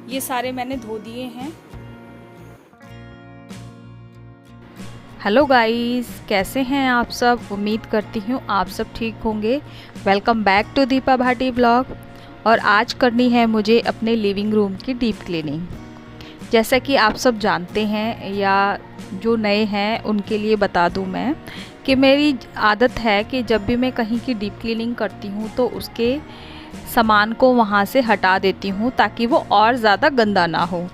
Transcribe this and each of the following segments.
ये सारे मैंने धो दिए हैं। हेलो गाइस, कैसे हैं आप सब? उम्मीद करती हूँ आप सब ठीक होंगे। Welcome back to Deepa Bhati blog. और आज करनी है मुझे अपने लिविंग रूम की डीप क्लीनिंग। जैसा कि आप सब जानते हैं या जो नए हैं उनके लिए बता दूं मैं कि मेरी आदत है कि जब भी मैं कहीं की डीप क्लीनिंग करती हूँ तो उसके सामान को वहाँ से हटा देती हूँ ताकि वो और ज़्यादा गंदा ना हो।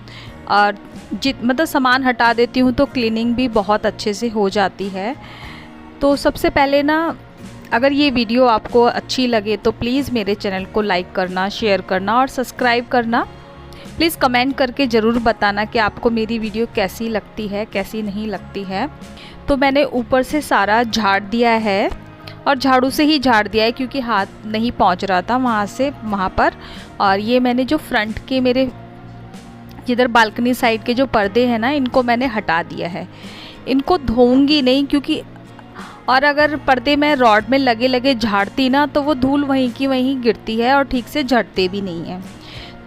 और मतलब सामान हटा देती हूँ तो क्लीनिंग भी बहुत अच्छे से हो जाती है। तो सबसे पहले ना, अगर ये वीडियो आपको अच्छी लगे तो प्लीज़ मेरे चैनल को लाइक करना, शेयर करना और सब्सक्राइब करना। प्लीज़ कमेंट करके ज़रूर बताना कि आपको मेरी वीडियो कैसी लगती है, कैसी नहीं लगती है। तो मैंने ऊपर से सारा झाड़ दिया है और झाड़ू से ही झाड़ दिया है क्योंकि हाथ नहीं पहुंच रहा था वहाँ से वहाँ पर। और ये मैंने जो फ्रंट के मेरे जिधर बालकनी साइड के जो पर्दे हैं ना, इनको मैंने हटा दिया है। इनको धोऊंगी नहीं क्योंकि और अगर पर्दे में रॉड में लगे लगे झाड़ती ना तो वो धूल वहीं की वहीं गिरती है और ठीक से झड़ते भी नहीं हैं।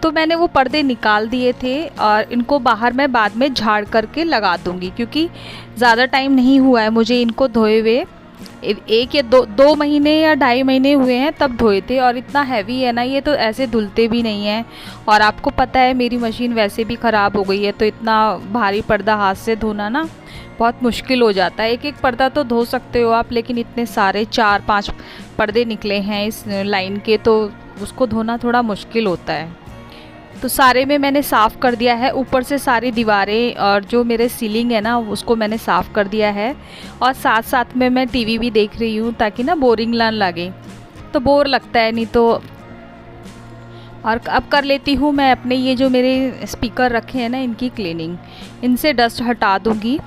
तो मैंने वो पर्दे निकाल दिए थे और इनको बाहर मैं बाद में झाड़ करके लगा दूंगी क्योंकि ज़्यादा टाइम नहीं हुआ है मुझे इनको धोए हुए। एक या दो महीने या 2.5 महीने हुए हैं तब धोए थे। और इतना हैवी है ना ये, तो ऐसे धुलते भी नहीं हैं। और आपको पता है मेरी मशीन वैसे भी ख़राब हो गई है, तो इतना भारी पर्दा हाथ से धोना ना बहुत मुश्किल हो जाता है। एक एक पर्दा तो धो सकते हो आप, लेकिन इतने सारे 4-5 पर्दे निकले हैं इस लाइन के, तो उसको धोना थोड़ा मुश्किल होता है। तो सारे में मैंने साफ़ कर दिया है। ऊपर से सारी दीवारें और जो मेरे सीलिंग है ना उसको मैंने साफ़ कर दिया है। और साथ साथ में मैं टीवी भी देख रही हूँ ताकि ना बोरिंग ना लगे, तो बोर लगता है नहीं तो। और अब कर लेती हूँ मैं अपने ये जो मेरे स्पीकर रखे हैं ना इनकी क्लीनिंग। इनसे डस्ट हटा दूँगी।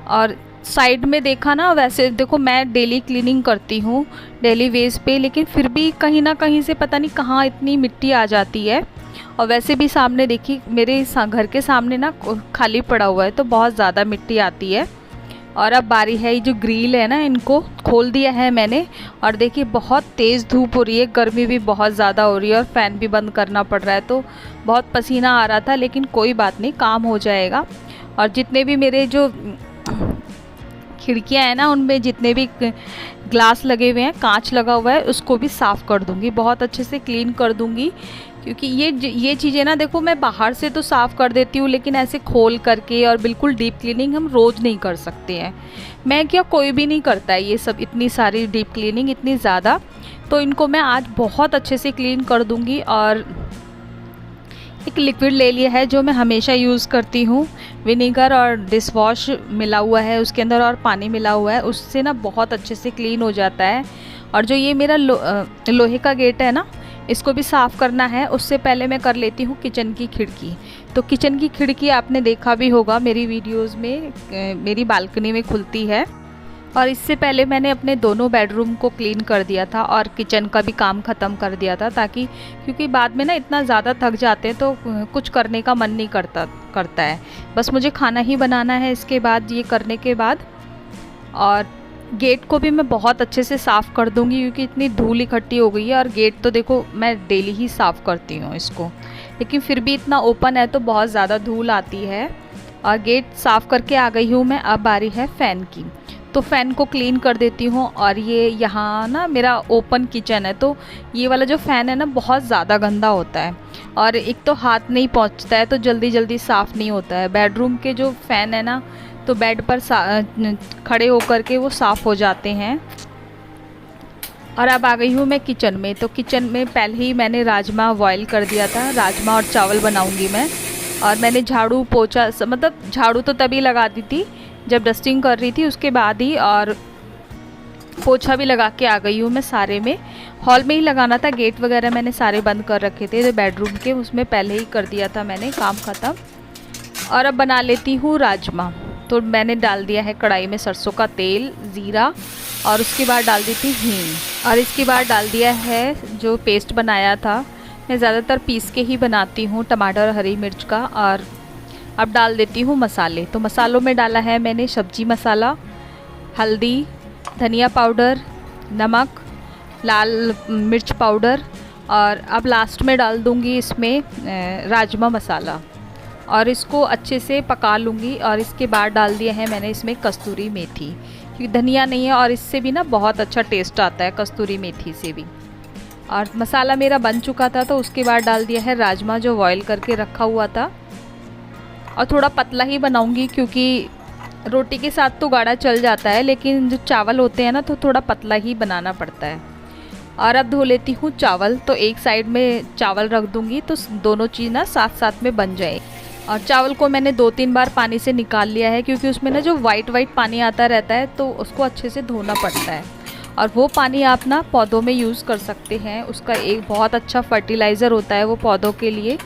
और साइड में देखा ना, वैसे देखो मैं डेली क्लीनिंग करती हूँ डेली वेज पे, लेकिन फिर भी कहीं ना कहीं से पता नहीं कहाँ इतनी मिट्टी आ जाती है। और वैसे भी सामने देखिए मेरे घर के सामने ना खाली पड़ा हुआ है तो बहुत ज़्यादा मिट्टी आती है। और अब बारी है, ये जो ग्रिल है ना इनको खोल दिया है मैंने। और देखिए बहुत तेज़ धूप हो रही है, गर्मी भी बहुत ज़्यादा हो रही है और फ़ैन भी बंद करना पड़ रहा है, तो बहुत पसीना आ रहा था, लेकिन कोई बात नहीं, काम हो जाएगा। और जितने भी मेरे जो खिड़कियाँ हैं ना उनमें जितने भी ग्लास लगे हुए हैं, कांच लगा हुआ है, उसको भी साफ़ कर दूंगी, बहुत अच्छे से क्लीन कर दूंगी। क्योंकि ये चीज़ें ना देखो मैं बाहर से तो साफ़ कर देती हूँ, लेकिन ऐसे खोल करके और बिल्कुल डीप क्लीनिंग हम रोज़ नहीं कर सकते हैं। मैं क्या, कोई भी नहीं करता है ये सब, इतनी सारी डीप क्लीनिंग इतनी ज़्यादा। तो इनको मैं आज बहुत अच्छे से क्लीन कर दूँगी। और एक लिक्विड ले लिया है जो मैं हमेशा यूज़ करती हूँ, विनेगर और डिश वॉश मिला हुआ है उसके अंदर और पानी मिला हुआ है, उससे ना बहुत अच्छे से क्लीन हो जाता है। और जो ये मेरा लोहे का गेट है ना, इसको भी साफ़ करना है। उससे पहले मैं कर लेती हूँ किचन की खिड़की। तो किचन की खिड़की आपने देखा भी होगा मेरी वीडियोस में, मेरी बालकनी में खुलती है। और इससे पहले मैंने अपने दोनों बेडरूम को क्लीन कर दिया था और किचन का भी काम ख़त्म कर दिया था, ताकि क्योंकि बाद में ना इतना ज़्यादा थक जाते हैं तो कुछ करने का मन नहीं करता है। बस मुझे खाना ही बनाना है इसके बाद, ये करने के बाद। और गेट को भी मैं बहुत अच्छे से साफ़ कर दूंगी क्योंकि इतनी धूल इकट्ठी हो गई है। और गेट तो देखो मैं डेली ही साफ़ करती हूँ इसको, लेकिन फिर भी इतना ओपन है तो बहुत ज़्यादा धूल आती है। और गेट साफ़ करके आ गई हूँ मैं। अब बारी है फ़ैन की, तो फ़ैन को क्लीन कर देती हूँ। और ये यहाँ ना मेरा ओपन किचन है, तो ये वाला जो फ़ैन है ना बहुत ज़्यादा गंदा होता है और एक तो हाथ नहीं पहुँचता है, तो जल्दी जल्दी साफ़ नहीं होता है। बेडरूम के जो फ़ैन है ना, तो बेड पर खड़े होकर के वो साफ़ हो जाते हैं। और अब आ गई हूँ मैं किचन में। तो किचन में पहले ही मैंने राजमा बॉयल कर दिया था, राजमा और चावल बनाऊँगी मैं। और मैंने झाड़ू पोछा, मतलब झाड़ू तो तभी लगा दी थी जब डस्टिंग कर रही थी, उसके बाद ही। और पोछा भी लगा के आ गई हूँ मैं सारे में। हॉल में ही लगाना था, गेट वगैरह मैंने सारे बंद कर रखे थे तो बेडरूम के, उसमें पहले ही कर दिया था मैंने, काम ख़त्म। और अब बना लेती हूँ राजमा। तो मैंने डाल दिया है कढ़ाई में सरसों का तेल, ज़ीरा, और उसके बाद डाल दी थी हींग। और इसके बाद डाल दिया है जो पेस्ट बनाया था, मैं ज़्यादातर पीस के ही बनाती हूँ, टमाटर और हरी मिर्च का। और अब डाल देती हूँ मसाले। तो मसालों में डाला है मैंने सब्जी मसाला, हल्दी, धनिया पाउडर, नमक, लाल मिर्च पाउडर और अब लास्ट में डाल दूँगी इसमें राजमा मसाला और इसको अच्छे से पका लूँगी। और इसके बाद डाल दिया है मैंने इसमें कस्तूरी मेथी, क्योंकि धनिया नहीं है और इससे भी ना बहुत अच्छा टेस्ट आता है कस्तूरी मेथी से भी। और मसाला मेरा बन चुका था, तो उसके बाद डाल दिया है राजमा जो बॉयल करके रखा हुआ था। और थोड़ा पतला ही बनाऊंगी क्योंकि रोटी के साथ तो गाढ़ा चल जाता है, लेकिन जो चावल होते हैं ना तो थोड़ा पतला ही बनाना पड़ता है। और अब धो लेती हूँ चावल, तो एक साइड में चावल रख दूँगी तो दोनों चीज़ ना साथ साथ में बन जाए। और चावल को मैंने 2-3 बार पानी से निकाल लिया है, क्योंकि उसमें ना जो वाइट पानी आता रहता है तो उसको अच्छे से धोना पड़ता है। और वो पानी आप ना पौधों में यूज़ कर सकते हैं, उसका एक बहुत अच्छा फर्टिलाइज़र होता है वो पौधों के लिए।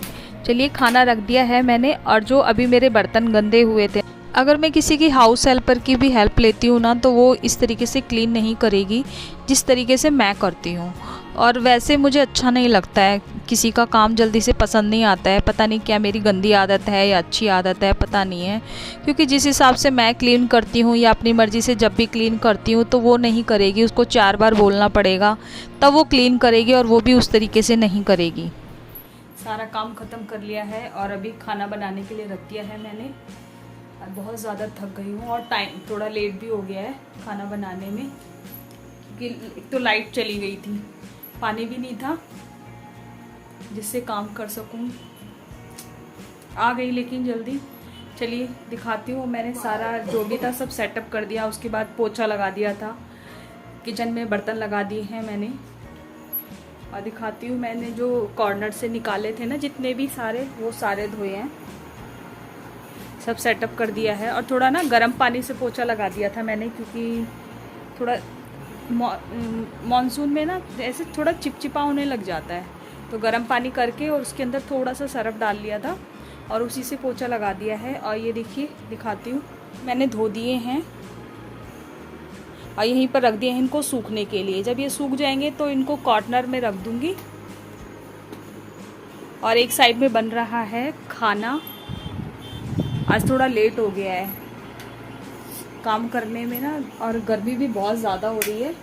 चलिए खाना रख दिया है मैंने। और जो अभी मेरे बर्तन गंदे हुए थे, अगर मैं किसी की हाउस हेल्पर की भी हेल्प लेती हूँ ना, तो वो इस तरीके से क्लीन नहीं करेगी जिस तरीके से मैं करती हूँ। और वैसे मुझे अच्छा नहीं लगता है, किसी का काम जल्दी से पसंद नहीं आता है। पता नहीं क्या मेरी गंदी आदत है या अच्छी आदत है, पता नहीं है। क्योंकि जिस हिसाब से मैं क्लीन करती हूँ या अपनी मर्ज़ी से जब भी क्लीन करती हूँ, तो वो नहीं करेगी, उसको 4 बार बोलना पड़ेगा तब वो क्लीन करेगी, और वो भी उस तरीके से नहीं करेगी। सारा काम ख़त्म कर लिया है और अभी खाना बनाने के लिए रख दिया है मैंने। और बहुत ज़्यादा थक गई हूँ और टाइम थोड़ा लेट भी हो गया है खाना बनाने में, क्योंकि एक तो लाइट चली गई थी, पानी भी नहीं था जिससे काम कर सकूँ। आ गई लेकिन जल्दी। चलिए दिखाती हूँ। मैंने सारा जो भी था सब सेटअप कर दिया, उसके बाद पोछा लगा दिया था, किचन में बर्तन लगा दिए हैं मैंने। और दिखाती हूँ, मैंने जो कॉर्नर से निकाले थे ना जितने भी सारे, वो सारे धोए हैं, सब सेटअप कर दिया है। और थोड़ा ना गर्म पानी से पोछा लगा दिया था मैंने, क्योंकि थोड़ा मानसून में ना ऐसे थोड़ा चिपचिपा होने लग जाता है, तो गर्म पानी करके और उसके अंदर थोड़ा सा सरफ डाल लिया था और उसी से पोछा लगा दिया है। और ये देखिए दिखाती हूँ, मैंने धो दिए हैं और यहीं पर रख दिए हैं इनको सूखने के लिए। जब ये सूख जाएंगे तो इनको कॉर्नर में रख दूँगी। और एक साइड में बन रहा है खाना। आज थोड़ा लेट हो गया है काम करने में ना, और गर्मी भी बहुत ज़्यादा हो रही है।